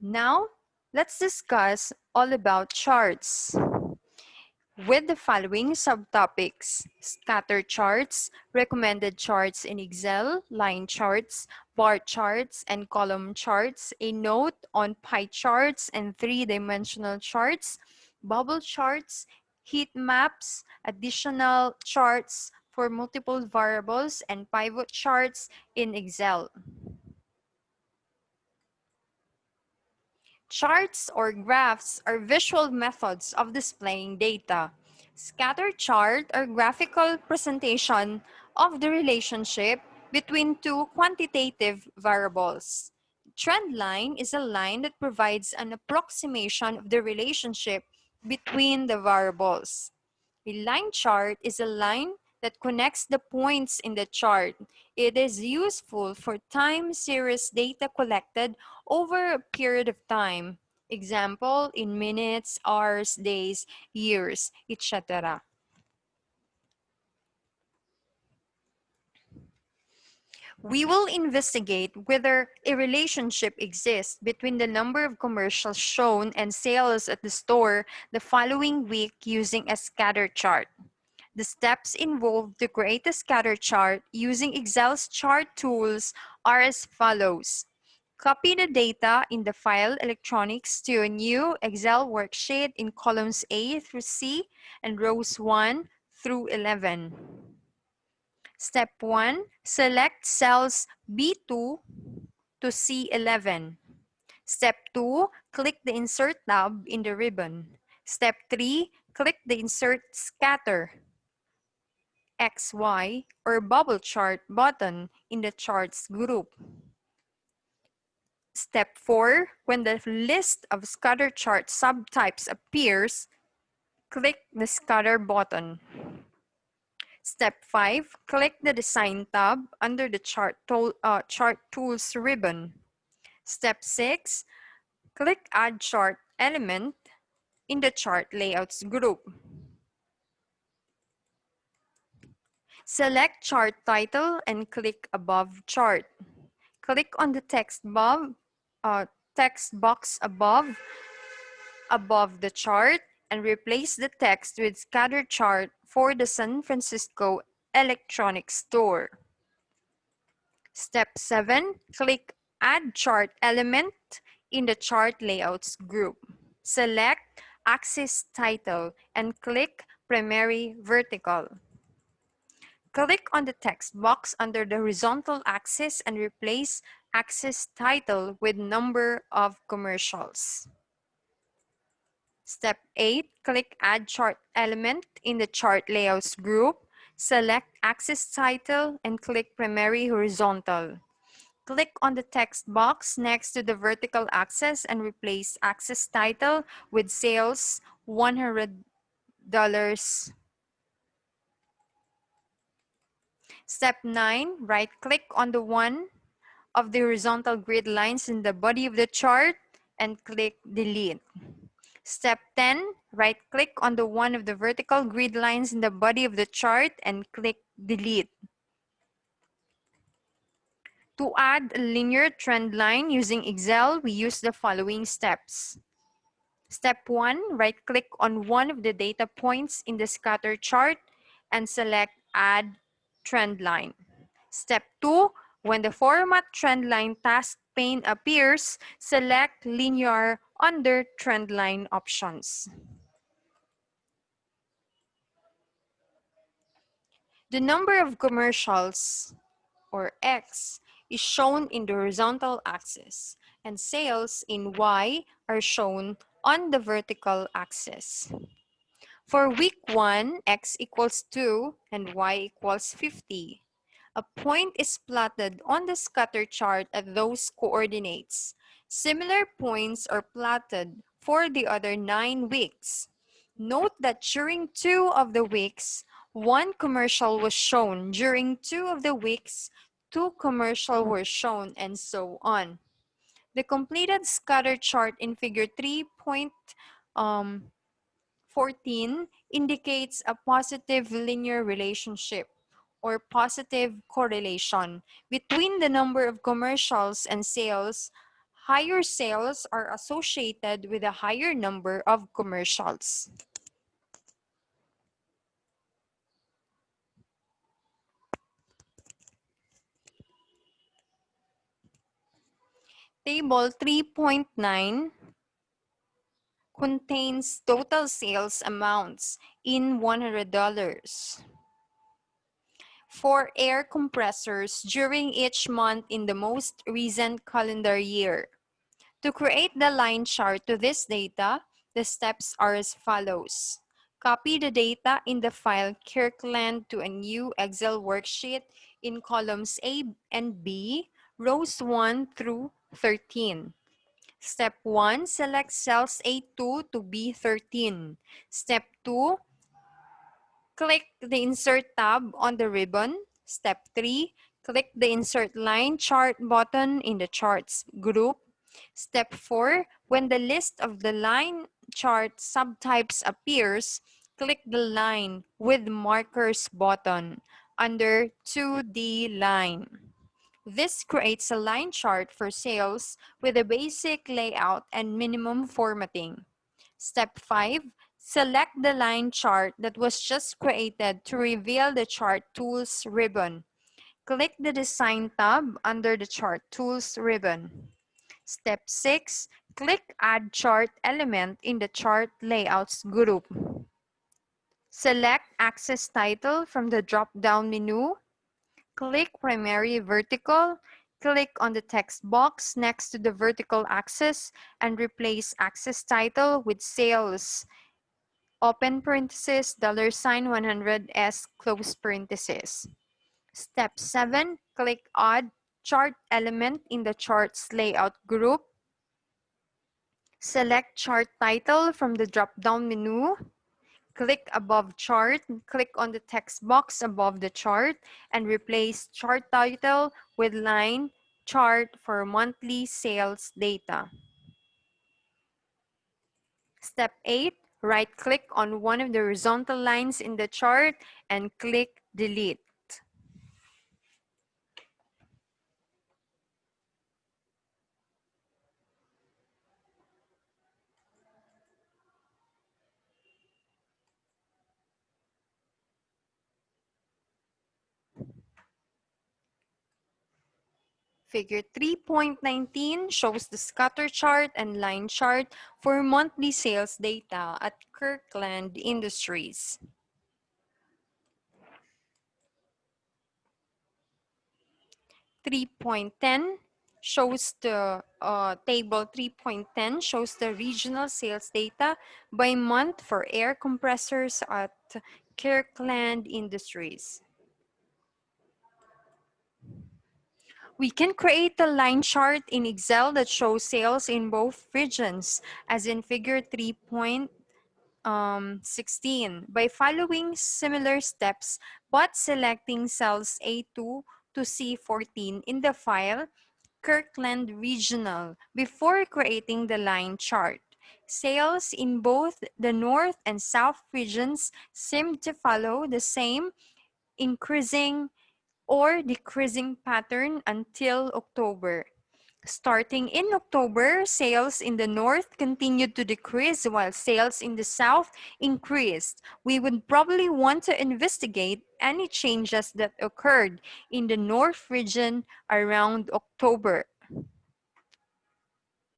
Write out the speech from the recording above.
Now, let's discuss all about charts with the following subtopics: scatter charts, recommended charts in Excel, line charts, bar charts, and column charts, a note on pie charts and three-dimensional charts, bubble charts, heat maps, additional charts for multiple variables, and pivot charts in Excel. Charts or graphs are visual methods of displaying data. Scatter chart are graphical presentation of the relationship between two quantitative variables. Trend line is a line that provides an approximation of the relationship between the variables. A line chart is a line that connects the points in the chart. It is useful for time series data collected over a period of time. Example, in minutes, hours, days, years, etc. We will investigate whether a relationship exists between the number of commercials shown and sales at the store the following week using a scatter chart. The steps involved to create a scatter chart using Excel's chart tools are as follows. Copy the data in the file electronics to a new Excel worksheet in columns A through C and rows 1 through 11. Step 1. Select cells B2 to C11. Step 2. Click the Insert tab in the ribbon. Step 3. Click the Insert Scatter XY or bubble chart button in the charts group. Step 4. When the list of scatter chart subtypes appears, click the scatter button. Step 5. Click the Design tab under the Chart Tools ribbon. Step 6. Click Add Chart Element in the Chart Layouts group. Select Chart Title and click Above Chart. Click on the text box above the chart and replace the text with Scatter Chart for the San Francisco Electronics Store. Step 7. Click Add Chart Element in the Chart Layouts group. Select Axis Title and click Primary Vertical. Click on the text box under the horizontal axis and replace Axis Title with Number of Commercials. Step 8. Click Add Chart Element in the Chart Layouts group. Select Axis Title and click Primary Horizontal. Click on the text box next to the vertical axis and replace Axis Title with Sales $100. Step 9. Right-click on the one of the horizontal grid lines in the body of the chart and click Delete. Step 10. Right-click on the one of the vertical grid lines in the body of the chart and click Delete. To add a linear trend line using Excel, we use the following steps. Step 1. Right-click on one of the data points in the scatter chart and select Add Trend Line. Step 2. When the Format Trend Line task pane appears, select Linear under Trend Line options. The number of commercials, or X, is shown in the horizontal axis, and sales in Y are shown on the vertical axis. For week 1, X equals 2 and Y equals 50. A point is plotted on the scatter chart at those coordinates. Similar points are plotted for the other 9 weeks. Note that during 2 of the weeks, 1 commercial was shown. During 2 of the weeks, 2 commercials were shown, and so on. The completed scatter chart in figure 3.14 indicates a positive linear relationship or positive correlation between the number of commercials and sales. Higher sales are associated with a higher number of commercials. Table 3.9 contains total sales amounts in $100 for air compressors during each month in the most recent calendar year. To create the line chart to this data, the steps are as follows. Copy the data in the file Kirkland to a new Excel worksheet in columns A and B, rows 1 through 13. Step 1, select cells A2 to B13. Step 2, click the Insert tab on the ribbon. Step 3, click the Insert Line Chart button in the Charts group. Step 4, when the list of the line chart subtypes appears, click the Line with Markers button under 2D Line. This creates a line chart for sales with a basic layout and minimum formatting. Step 5, select the line chart that was just created to reveal the Chart Tools ribbon. Click the Design tab under the Chart Tools ribbon. Step 6, click Add Chart Element in the Chart Layouts group. Select Axis Title from the drop-down menu. Click Primary Vertical. Click on the text box next to the vertical axis and replace Axis Title with Sales, open parenthesis, $100S, close parenthesis. Step 7, click Add Chart Element in the Charts Layout group. Select Chart Title from the drop-down menu. Click Above Chart, click on the text box above the chart, and replace Chart Title with Line Chart for monthly sales data. Step 8, right-click on one of the horizontal lines in the chart and click Delete. Figure 3.19 shows the scatter chart and line chart for monthly sales data at Kirkland Industries. 3.10 shows the table 3.10 shows the regional sales data by month for air compressors at Kirkland Industries. We can create a line chart in Excel that shows sales in both regions, as in figure 3.16, by following similar steps but selecting cells A2 to C14 in the file Kirkland Regional before creating the line chart. Sales in both the North and South regions seem to follow the same increasing or decreasing pattern until October. Starting in October, sales in the North continued to decrease while sales in the South increased. We would probably want to investigate any changes that occurred in the North region around October.